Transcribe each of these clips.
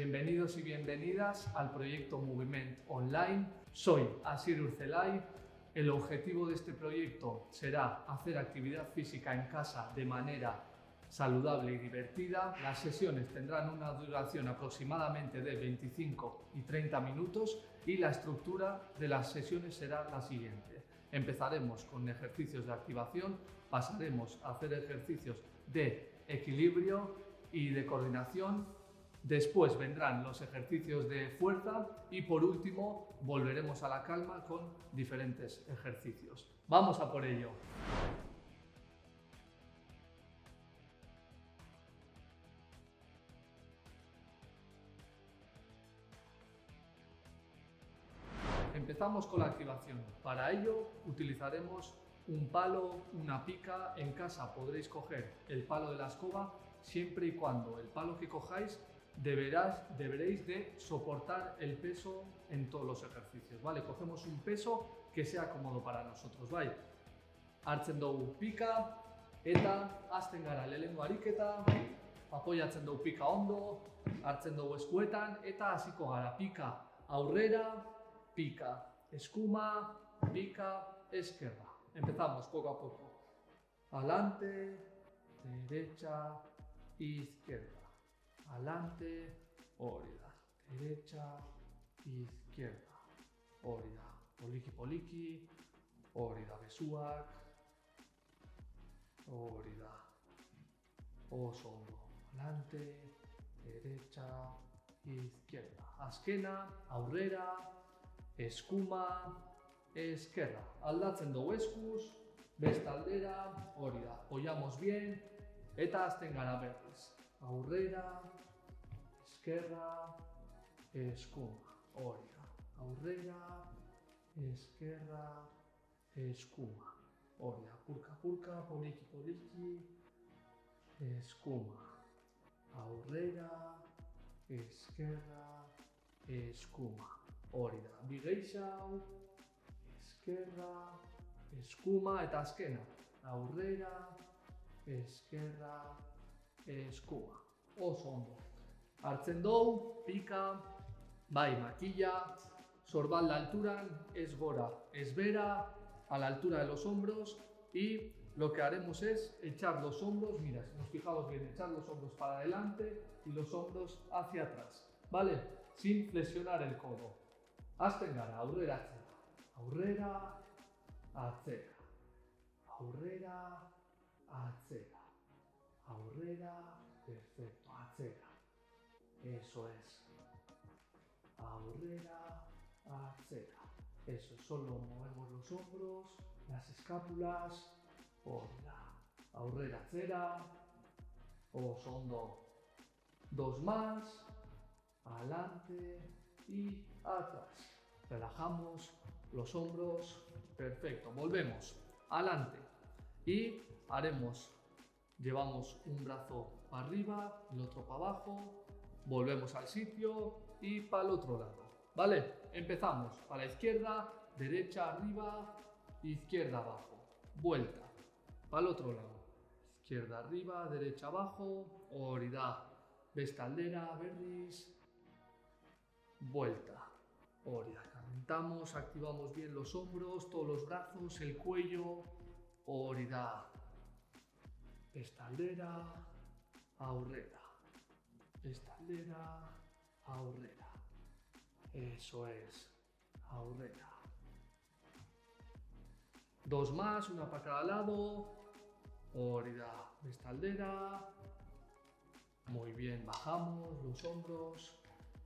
Bienvenidos y bienvenidas al proyecto Moviment Online. Soy Asier Urzelay. El objetivo de este proyecto será hacer actividad física en casa de manera saludable y divertida. Las sesiones tendrán una duración aproximadamente de 25 y 30 minutos y la estructura de las sesiones será la siguiente. Empezaremos con ejercicios de activación, pasaremos a hacer ejercicios de equilibrio y de coordinación. Después vendrán los ejercicios de fuerza y por último volveremos a la calma con diferentes ejercicios. ¡Vamos a por ello! Empezamos con la activación. Para ello utilizaremos un palo, una pica. En casa podréis coger el palo de la escoba siempre y cuando el palo que cojáis deberéis de soportar el peso en todos los ejercicios, ¿vale? Cogemos un peso que sea cómodo para nosotros, ¿vale? Hartzen dugu pika eta hasten gara lehenengo ariketa, apoyatzen dugu pika ondo, hartzen dugu eskuetan eta hasiko gara pika aurrera, pica escuma, pica esquerra. Empezamos poco a poco. Adelante, derecha, izquierda. Adelante, orida, derecha, izquierda, orida, poliki poliki, orida besuak, orida, oso ondo, adelante, derecha, izquierda, azkena, aurrera, escuma, esquerra, aldatzen dugu eskuz, beste aldera, orida, apoyamos bien, eta hasten gara berriz. Aurrera, esquerra, escuma, orida, aurrera, esquerra, escuma, orida, purka purka, poliki poliki, escuma, aurrera, esquerra, escuma, orida, bigeixau, esquerra, escuma eta azkena, aurrera, esquerra, escuma, oso ondo. Hartzen dugu, pika, bai, makilla, sorbal la altura, es gora, es vera, a la altura de los hombros y lo que haremos es echar los hombros, mira, si nos fijamos bien, echar los hombros para adelante y los hombros hacia atrás, ¿vale? Sin flexionar el codo. Hasten gara, aurrera, atzera, aurrera, atzera, aurrera, atzera. Aurrera, perfecto, atzera, eso es, aurrera, atzera, eso es, solo movemos los hombros, las escápulas, aurrera, atzera, oso ondo, dos más, adelante y atrás, relajamos los hombros, perfecto, volvemos, adelante y haremos. Llevamos un brazo para arriba, el otro para abajo, volvemos al sitio y para el otro lado, ¿vale? Empezamos para la izquierda, derecha arriba, izquierda abajo, vuelta, para el otro lado, izquierda arriba, derecha abajo, orida, beste aldera, berriz, vuelta, orida, calentamos, activamos bien los hombros, todos los brazos, el cuello, orida. Esta aldera, aurrera, esta aldera, aurrera, eso es, aurrera. Dos más, una para cada lado, orida, esta aldera, muy bien, bajamos los hombros.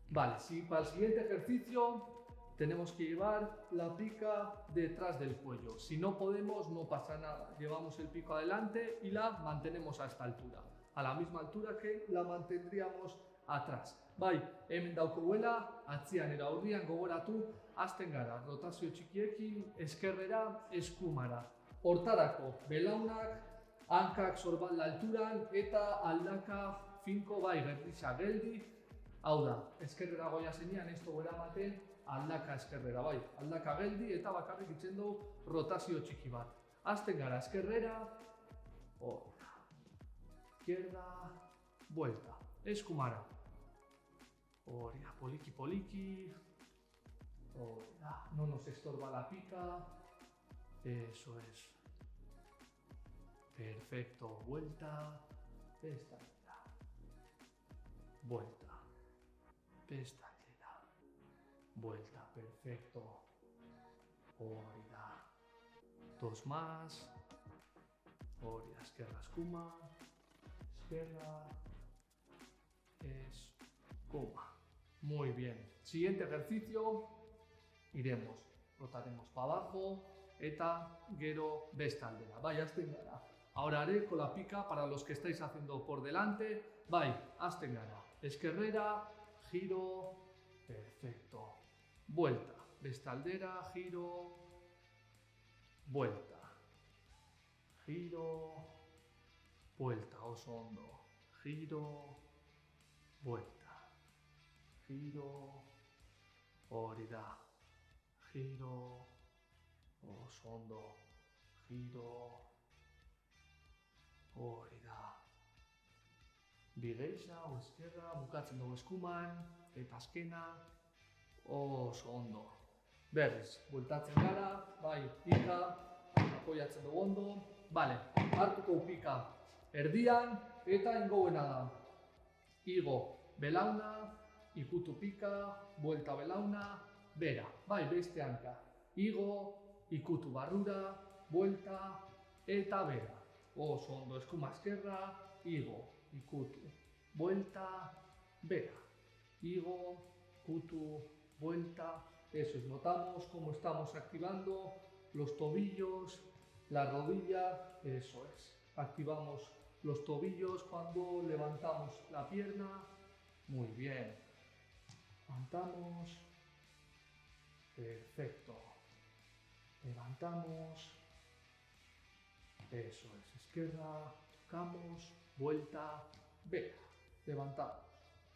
Vale, si para el siguiente ejercicio tenemos que llevar la pica detrás del cuello. Si no podemos, no pasa nada. Llevamos el pico adelante y la mantenemos a esta altura. A la misma altura que la mantendríamos atrás. Bai, hemen daukaguela, atzian eta aurrian gogoratu, hasten gara. Rotazio txikiekin, eskerrera, eskumara. Hortarako, belaunak, hankak sorbal alturan eta aldaka finko bai gerrisa geldi. Hau da, eskerrera goia zenean, ez dugu eramaten, aldaka eskerrera, bai, aldaka geldi eta bakarrik itzen dugu rotazio txiki bat. Hasten gara eskerrera, izquierda, vuelta, eskumara. Hori da, poliki poliki. Hori da, no nos estorba la pica. Eso es. Perfecto, vuelta, pestañera. Vuelta, pestañera. Vuelta, perfecto. Hori da. Dos más. Hori da, esquerra, escuma. Esquerra. Escuma. Muy bien. Siguiente ejercicio. Iremos, rotaremos para abajo. Eta gero beste aldera. Bai, hasten gara. Ahora haré con la pica para los que estáis haciendo por delante. Bai, hasten gara. Esquerrera, giro. Perfecto. Vuelta. Beste aldera, giro. Vuelta. Giro. Vuelta, oso ondo. Giro. Vuelta. Giro. Hori da. Giro. Oso ondo. Giro. Hori da. Bigeixa o esquerra, bukatzen dugu eskuman, eta azkena. Oso ondo. Berriz, bueltatzen gara, bai, pika, apoiatzen dugu ondo. Bale, hartuko pika erdian, eta ingoena da. Igo, belauna, ikutu pika, buelta belauna, bera. Bai, beste hanka. Igo, ikutu barrura, buelta, eta bera. Oso ondo, eskuma esquerra, igo, ikutu, vuelta, bera. Igo, ikutu, vuelta. Eso es, notamos cómo estamos activando los tobillos, la rodilla, eso es. Activamos los tobillos cuando levantamos la pierna. Muy bien. Levantamos. Perfecto. Levantamos. Eso es, izquierda, tocamos, vuelta, vera. Levantamos,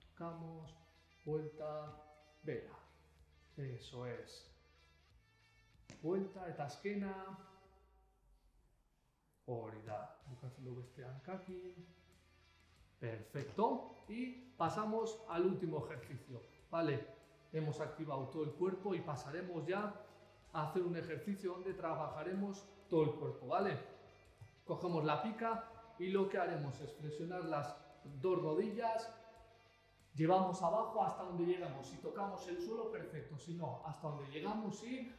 tocamos, vuelta, vera. Eso es. Vuelta, eta azkena. Hori da, bukatzen dugu beste hankakin. Perfecto. Y pasamos al último ejercicio. Vale, hemos activado todo el cuerpo y pasaremos ya a hacer un ejercicio donde trabajaremos todo el cuerpo, ¿vale? Cogemos la pica y lo que haremos es flexionar las dos rodillas, llevamos abajo hasta donde llegamos. Si tocamos el suelo, perfecto. Si no, hasta donde llegamos y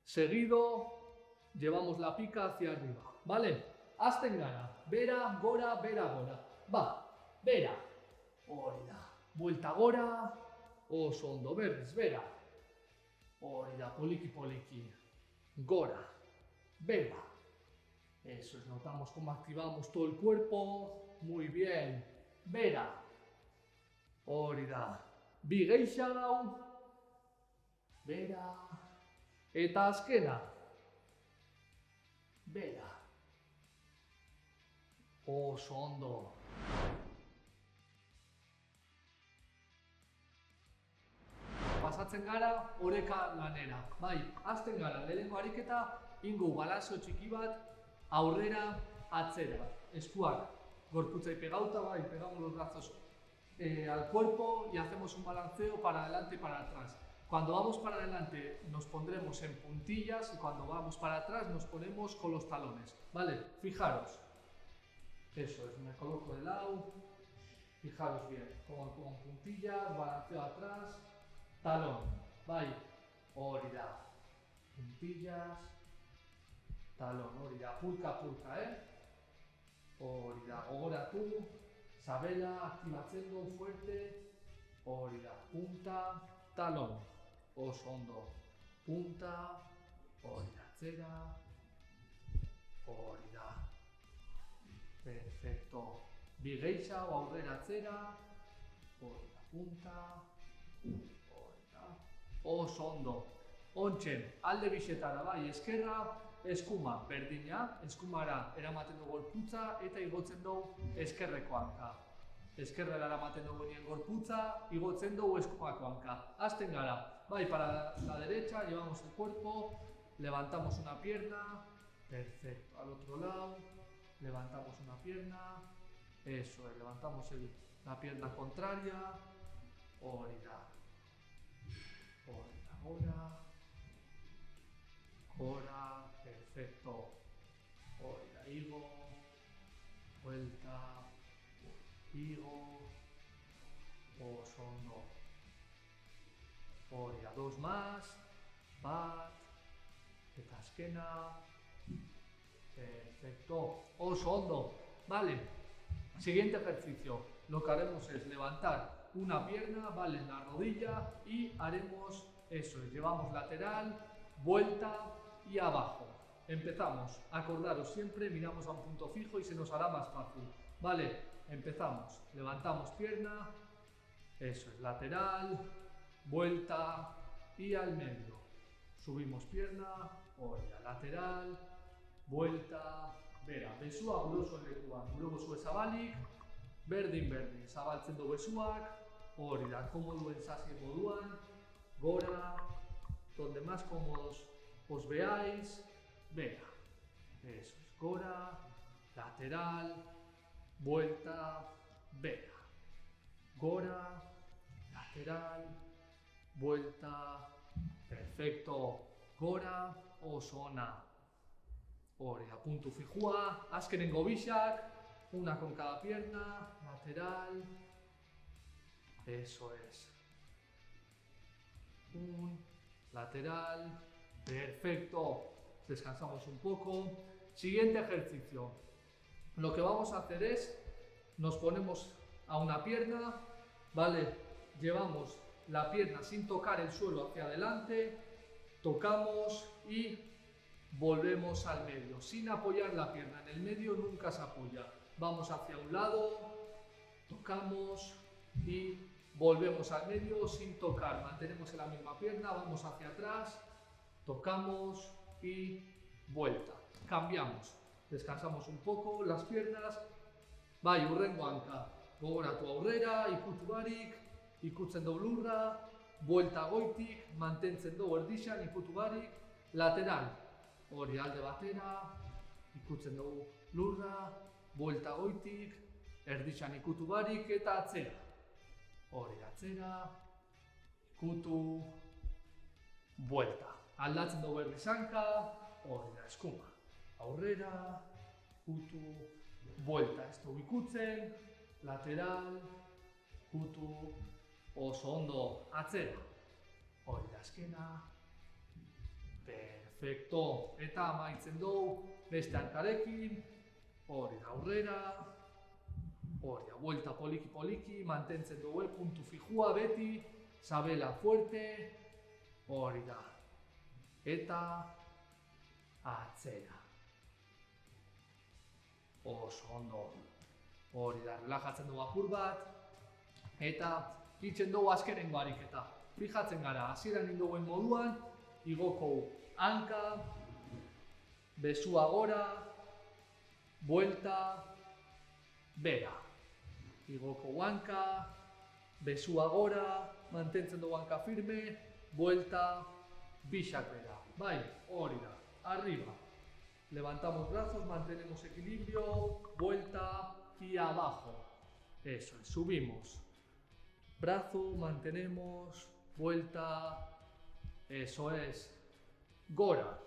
seguido llevamos la pica hacia arriba. ¿Vale? Hasten gara. Bera, gora, bera, gora. Va. Bera. Hori da. Vuelta gora. Oso ondo. Berriz, bera. Hori da. Poliki, poliki. Gora. Bera. Eso es. Notamos cómo activamos todo el cuerpo. Muy bien. Bera. Hori da. Bi gehiago. Bera. Eta azkena. Bera. Oso ondo. Pasatzen gara oreka lanera. Bai, hasten gara, lehenengo ariketa ingo galazo txiki bat aurrera, atzera. Eskuak gorputzai pegauta, bai, pegamos los brazos al cuerpo y hacemos un balanceo para adelante y para atrás. Cuando vamos para adelante nos pondremos en puntillas y cuando vamos para atrás nos ponemos con los talones. Vale, fijaros. Eso es, me coloco de lado. Fijaros bien, con puntillas, balanceo atrás, talón. Bai, hori da. Puntillas, talón, hori da. Pulka, pulka, Hori da, gogoratu. Sabela, activatzen du fuerte. Hori da, punta, talón. Oso ondo. Punta, hori da, atzera. Hori da. Perfecto. Bi gehiago aurrera, atzera. Hori da, punta. Hori da. Oso ondo. Ontsen, alde bixetara, bai, eskerra, eskuma, berdina, eskumara eramaten dugu gorputza eta igotzen dugu eskerreko hanka. Eskerrera eramaten dugu nien gorputza, igotzen dugu eskumako hanka. Hasten gara, bai, para la derecha, llevamos el cuerpo, levantamos una pierna, perfecto, al otro lado, levantamos una pierna, eso es, levantamos la pierna contraria, hori da, gora, gora, perfecto, hori da, igo, vuelta, igo, oso ondo, hori da, dos más, bat, eta azkena, perfecto, oso ondo, vale. Siguiente ejercicio, lo que haremos es levantar una pierna, vale, en la rodilla y haremos eso, llevamos lateral, vuelta y abajo. Empezamos, acordaros siempre, miramos a un punto fijo y se nos hará más fácil, vale, empezamos, levantamos pierna, eso es, lateral, vuelta y al medio, subimos pierna, olla, lateral, vuelta, bera, besua groso lekuan, gure zabalik, berdin, zabaltzen du besuak, hori da, komoduen sasi moduan, gora, donde más cómodos os veáis, bera, eso es, gora, lateral, vuelta, bera, gora, lateral, vuelta, perfecto, gora, oso ona. Hori da, puntu fijua, azkenengo bisak, una con cada pierna, lateral, eso es. Lateral, perfecto. Descansamos un poco. Siguiente ejercicio. Lo que vamos a hacer es, nos ponemos a una pierna, ¿vale? Llevamos la pierna sin tocar el suelo hacia adelante, tocamos y volvemos al medio, sin apoyar la pierna en el medio, nunca se apoya. Vamos hacia un lado, tocamos y volvemos al medio sin tocar. Mantenemos en la misma pierna, vamos hacia atrás, tocamos y vuelta. Cambiamos, descansamos un poco las piernas. Bai, hurrengo hanka, gogoratu aurrera, ikutu barik, ikutzen du lurra, vuelta goitik, mantentzen du erdixan, ikutu barik, lateral. Hori alde batera, ikutzen dugu lurra, buelta goitik, erdixan ikutu barik eta atzera. Hori atzera, ikutu, buelta. Aldatzen dugu berriz hanka, hori da eskuma. Aurrera, ikutu, buelta. Ez dugu ikutzen, lateral, ikutu, oso ondo atzera. Hori da eskena. Perfecto, eta amaitzen dugu beste hankarekin, hori da aurrera, hori da, vuelta poliki, mantentzen dugu puntu fijua beti, sabela fuerte, hori da, eta atzera. Oso ondo, hori da, relajatzen dugu apur bat, eta itzen dugu azkenengo ariketa. Fijatzen gara, hasieran induguen moduan, igoko hanka, besua gora, vuelta, bera. Igoko hanka, besua gora, mantentzen dugu hanka firme, vuelta, bisak bera. Bai, hori da, arriba. Levantamos brazos, mantenemos equilibrio, vuelta y abajo. Eso es, subimos. Brazo, mantenemos, vuelta, eso es, gora,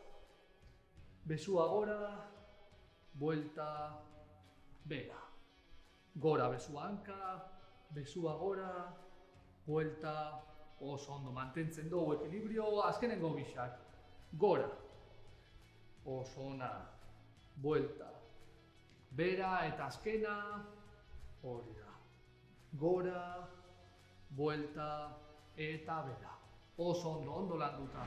besua gora, vuelta, bera, gora, besua hanka, besua gora, vuelta, oso ondo, mantentzen dugu equilibrio, azkenengo bisak, gora, oso ona, vuelta, bera eta azkena, hori da, gora, vuelta eta bera. Oso ondo, ondo landuta.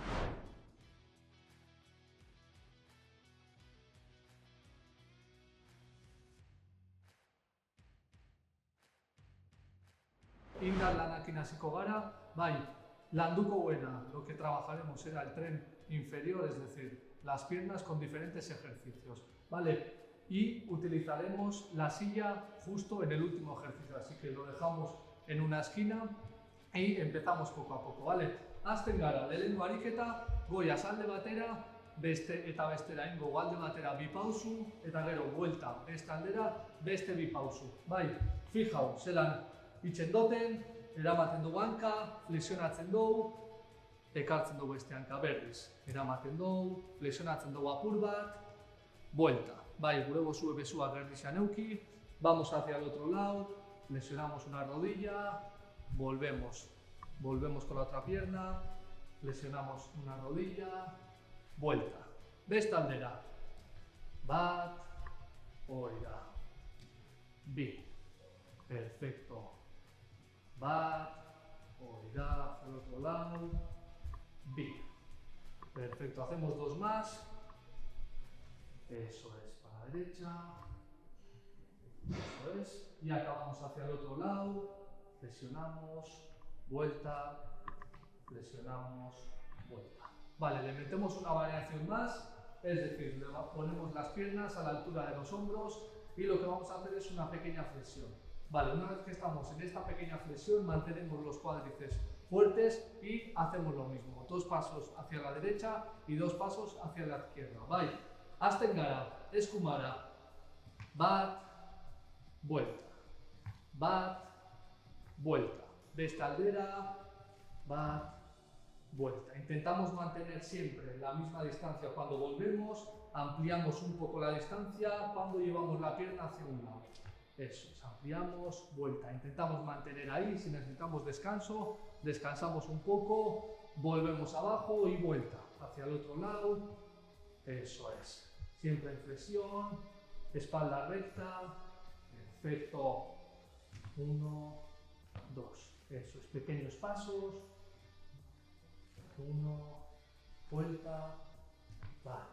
Indar lanakin hasiko gara, bai, landuko buena, lo que trabajaremos será el tren inferior, es decir, las piernas con diferentes ejercicios, ¿vale? Y utilizaremos la silla justo en el último ejercicio, así que lo dejamos en una esquina y empezamos poco a poco, ¿vale? Azten gara, lehenengo ariketa, goiaz alde batera, beste eta bestera ingo alde batera bi pausu, eta gero buelta beste aldera, beste bi pausu. Bai, fijau, zelan itxendoten, eramaten dugu hanka, flexionatzen dugu, ekartzen dugu beste hanka berriz. Eramaten dugu, flexionatzen dugu apur bat, vuelta. Bai, gure bozue besuak erdixan euki, vamos hacia el otro lado, flexionamos una rodilla, volvemos con la otra pierna, flexionamos una rodilla, vuelta. Beste aldera. Bat, hori da. Bi. Perfecto. Bat, hori da, hacia el otro lado. Bi. Perfecto, hacemos dos más. Eso es, para la derecha. Eso es. Y acabamos hacia el otro lado. Flexionamos, vuelta, flexionamos, vuelta. Vale, le metemos una variación más, es decir, le ponemos las piernas a la altura de los hombros y lo que vamos a hacer es una pequeña flexión. Vale, una vez que estamos en esta pequeña flexión, mantenemos los cuádriceps fuertes y hacemos lo mismo. 2 pasos hacia la derecha y 2 pasos hacia la izquierda. Bai, hasten gara, eskumara, bat, vuelta, bat, vuelta. Beste aldera, bat, vuelta. Intentamos mantener siempre la misma distancia cuando volvemos, ampliamos un poco la distancia cuando llevamos la pierna hacia un lado. Eso es, ampliamos, vuelta. Intentamos mantener ahí, si necesitamos descanso, descansamos un poco, volvemos abajo y vuelta hacia el otro lado. Eso es, siempre en flexión, espalda recta, perfecto. 1, 2, eso es, pequeños pasos. 1, vuelta, va.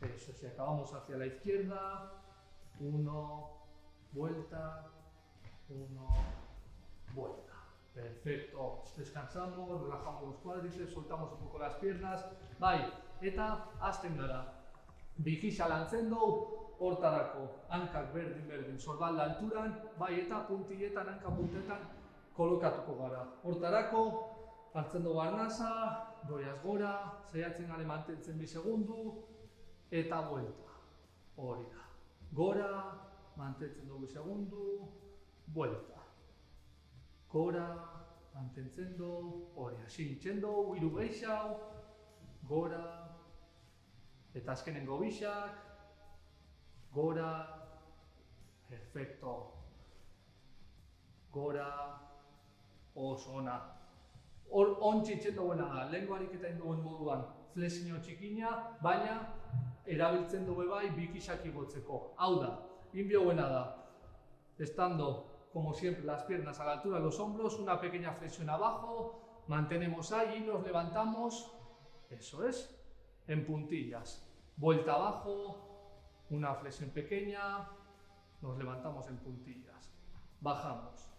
Eso es, y acabamos hacia la izquierda. 1, vuelta, 1, vuelta. Perfecto, descansamos, relajamos los cuádriceps, soltamos un poco las piernas. Bai, eta hasten gara. Bikisa lantzen dugu, hortarako hankak berdin sorbalda alturan, bai eta puntilletan, hanka puntetan kolokatuko gara. Hortarako, hartzen dugu arnasa, goiaz gora, saiatzen gare mantentzen 2 segundu, eta vuelta. Hori da. Gora, mantentzen dugu 2 segundu, vuelta. Gora, mantentzen dugu, hori, hasi nintzen dugu, 3 gehiago, gora, eta azkenengo bisak, gora, perfecto, gora, oso ona. Hor ontsi itxen duguena da, lehenko ariketa induen moduan flexio txikina, baina erabiltzen dugu bai bikisak igotzeko. Hau da, inbioguena da, estando como siempre las piernas a la altura de los hombros, una pequeña flexión abajo, mantenemos ahí y nos levantamos, eso es, en puntillas. Vuelta abajo, una flexión pequeña, nos levantamos en puntillas. Bajamos,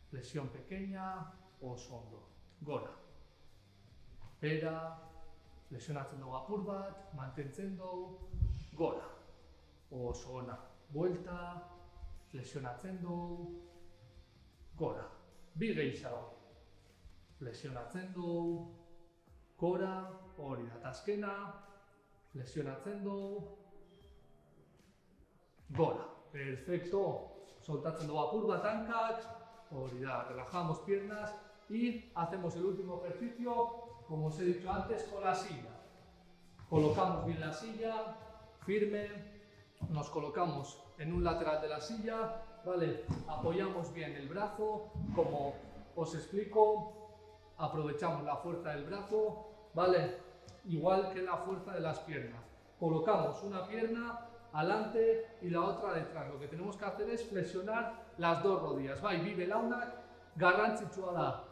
flexión pequeña, oso ondo. Gora. Bera, flexionatzen dugu apur bat, mantentzen dugu, gora. Oso ona. Vuelta, flexionatzen dugu, gora. 2 gehiago. Flexionatzen dugu, gora, hori da. Azkena, flexionatzen dugu, gora. Perfecto. Soltatzen dugu apur bat hankak, hori da. Relajamos piernas y hacemos el último ejercicio, como os he dicho antes, con la silla. Colocamos bien la silla, firme, nos colocamos en un lateral de la silla, ¿vale? Apoyamos bien el brazo, como os explico, aprovechamos la fuerza del brazo, ¿vale? Igual que la fuerza de las piernas. Colocamos una pierna adelante y la otra detrás. Lo que tenemos que hacer es flexionar las 2 rodillas. Bai, bi belaunak garrantzitsua da.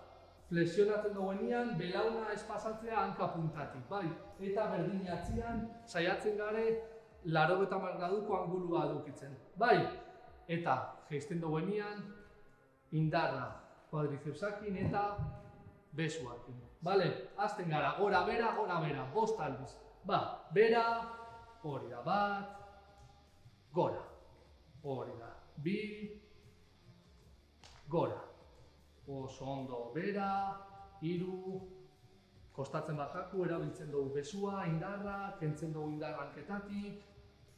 Flexionatzen duguenean, belauna ez pasatzea hanka puntatik, bai? Eta berdin atzian, saiatzen gare 90 graduko angulua edukitzen, bai? Eta jaisten duguenean, indarra kuadricepsakin eta besuakin, bale? Hasten gara, gora bera, 5 aldiz. Ba, bera, hori da, bat, gora, hori da, 2, gora. Oso ondo, bera, 3, kostatzen bajaku, erabiltzen dugu besua, indarra, kentzen dugu indarra hanketatik,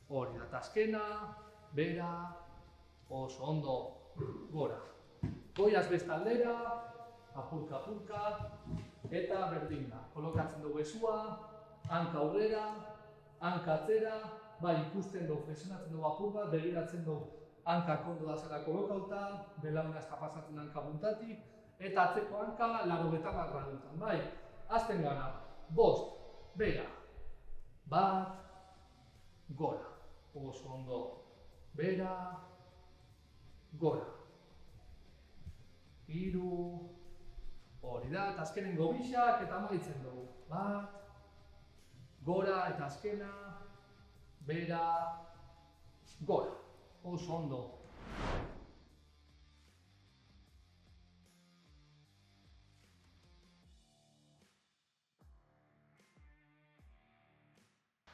hori da, azkena, bera, oso ondo, gora. Goiaz bestaldera, apurka, eta berdin da. Kolokatzen dugu esua, hanka aurrera, hanka atzera, bai ikusten dugu, flexionatzen dugu apur bat, begiratzen dugu hanka kondo da zela kolokauta, belauna ez pasatzen hanka puntatik, eta atzeko hanka 90 gradutan, bai. Hasten gara, 5, bera, 1, gora, oso ondo, bera, gora, 3, hori da, eta azkenengo bixak eta amaitzen dugu, 1, gora eta azkena, bera, gora, oso ondo.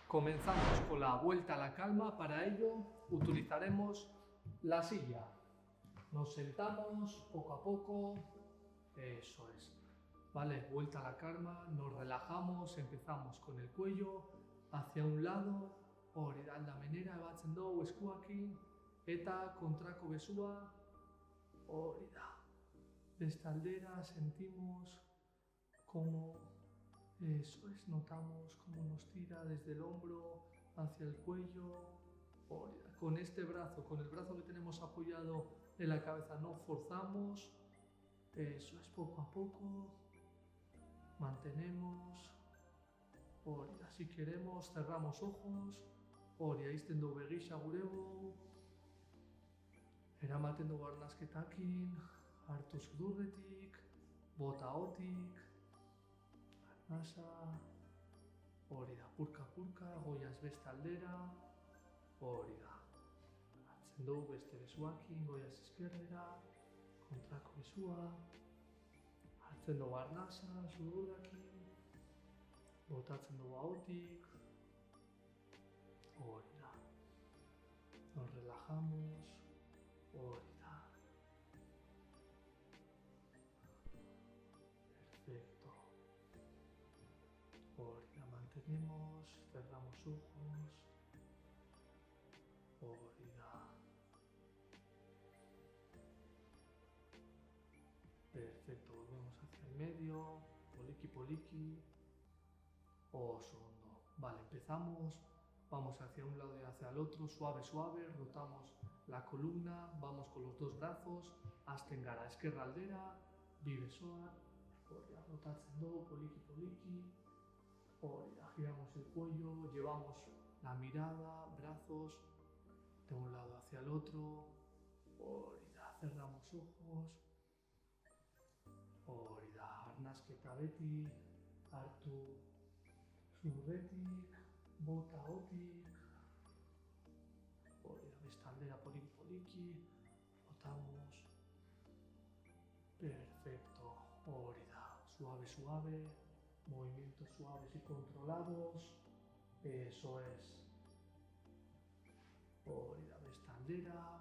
Comenzamos con la vuelta a la calma, para ello utilizaremos la silla. Nos sentamos poco a poco, eso es. Vale, vuelta a la calma, nos relajamos, empezamos con el cuello hacia un lado, hori da aldamenera ebatzen dugu eskuakin, eta kontrako besua, hori da. Bestaldera sentimos como, eso es, notamos cómo nos tira desde el hombro hacia el cuello, hori da. Con este brazo, con el brazo que tenemos apoyado en la cabeza, no forzamos, eso es, poco a poco, mantenemos, hori da. Si queremos cerramos ojos, hori da, izten dugu begixa gurego, eramaten dugu arnasketakin, hartu sudurretik, bota hotik, arnasa, hori da, purka, goiaz beste aldera, hori da. Hartzen dugu beste besuakin, goiaz eskerrera, kontrako besua, hartzen dugu arnasa, sudurrakin, botatzen dugu ahotik, hori da. Nos relajamos, hori da. Perfecto. Hori da, mantenemos, cerramos ojos, hori da. Perfecto, volvemos hacia el medio, poliki, oso ondo. Vale, empezamos, vamos hacia un lado y hacia el otro, suave, rotamos la columna, vamos con los dos brazos, hasten gara eskerra aldera, bi besoak, hori da, rotatzen dugu, poliki, hori da, giramos el cuello, llevamos la mirada, brazos, de un lado hacia el otro, hori da, cerramos ojos, hori da, arnasketa beti, hartu sudurretik, bota ahotik, hori da, bestaldera poliki, rotamos, perfecto, hori da, suave, movimientos suaves y controlados, eso es, hori da, bestaldera,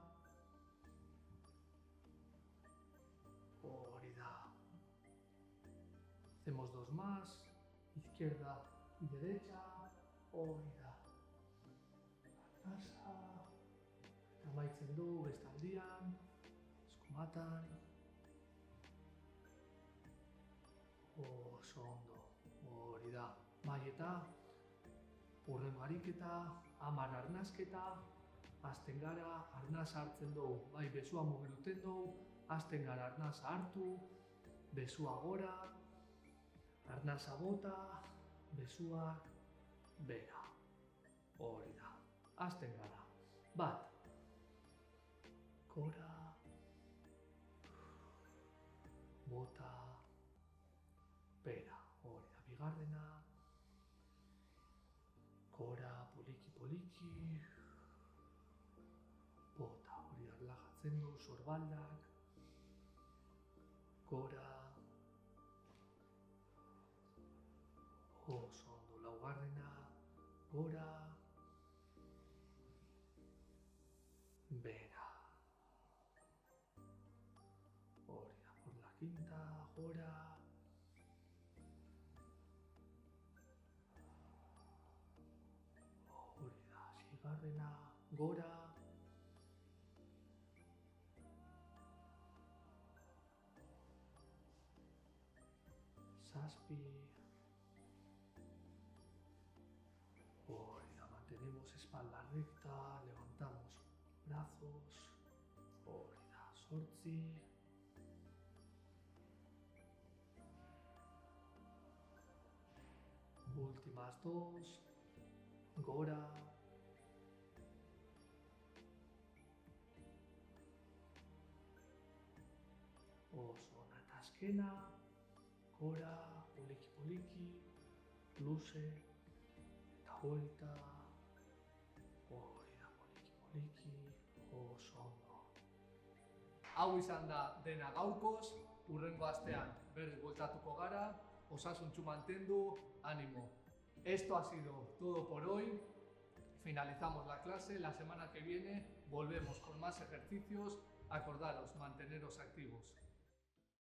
hori da. Hacemos 2 más, izquierda y derecha, hori da. Arnasa, amaitzen du bestaldian, eskumatan, oso ondo, hori da. Bai eta, hurrengo ariketa, 10 arnasketa, hasten gara, arnasa hartzen dugu, bai besua mugiluten dugu, hasten gara arnasa hartu, besua gora, arnasa bota, besuak bera, hori da, hasten gara, 1, gora, bota, bera, hori da, bigarrena, gora, poliki, bota, hori da, relajatzen du, sorbaldak, gora, oso ondo, laugarrena, gora, bera, hori da, por la quinta, gora, hori da, seigarrena, gora, zazpi. Hori da, mantenemos espalda recta, levantamos brazos. Hori da, 8. Últimas 2. Gora. Oso ona eta azkena. Gora, poliki, luze, eta buelta. Hori da, poliki, oso ondo. Hau izan da dena gaurkoz, hurrengo astean berriz bueltatuko gara, osasuntsu mantendu, ánimo. Esto ha sido todo por hoy. Finalizamos la clase, la semana que viene volvemos con más ejercicios. Acordaros, manteneros activos.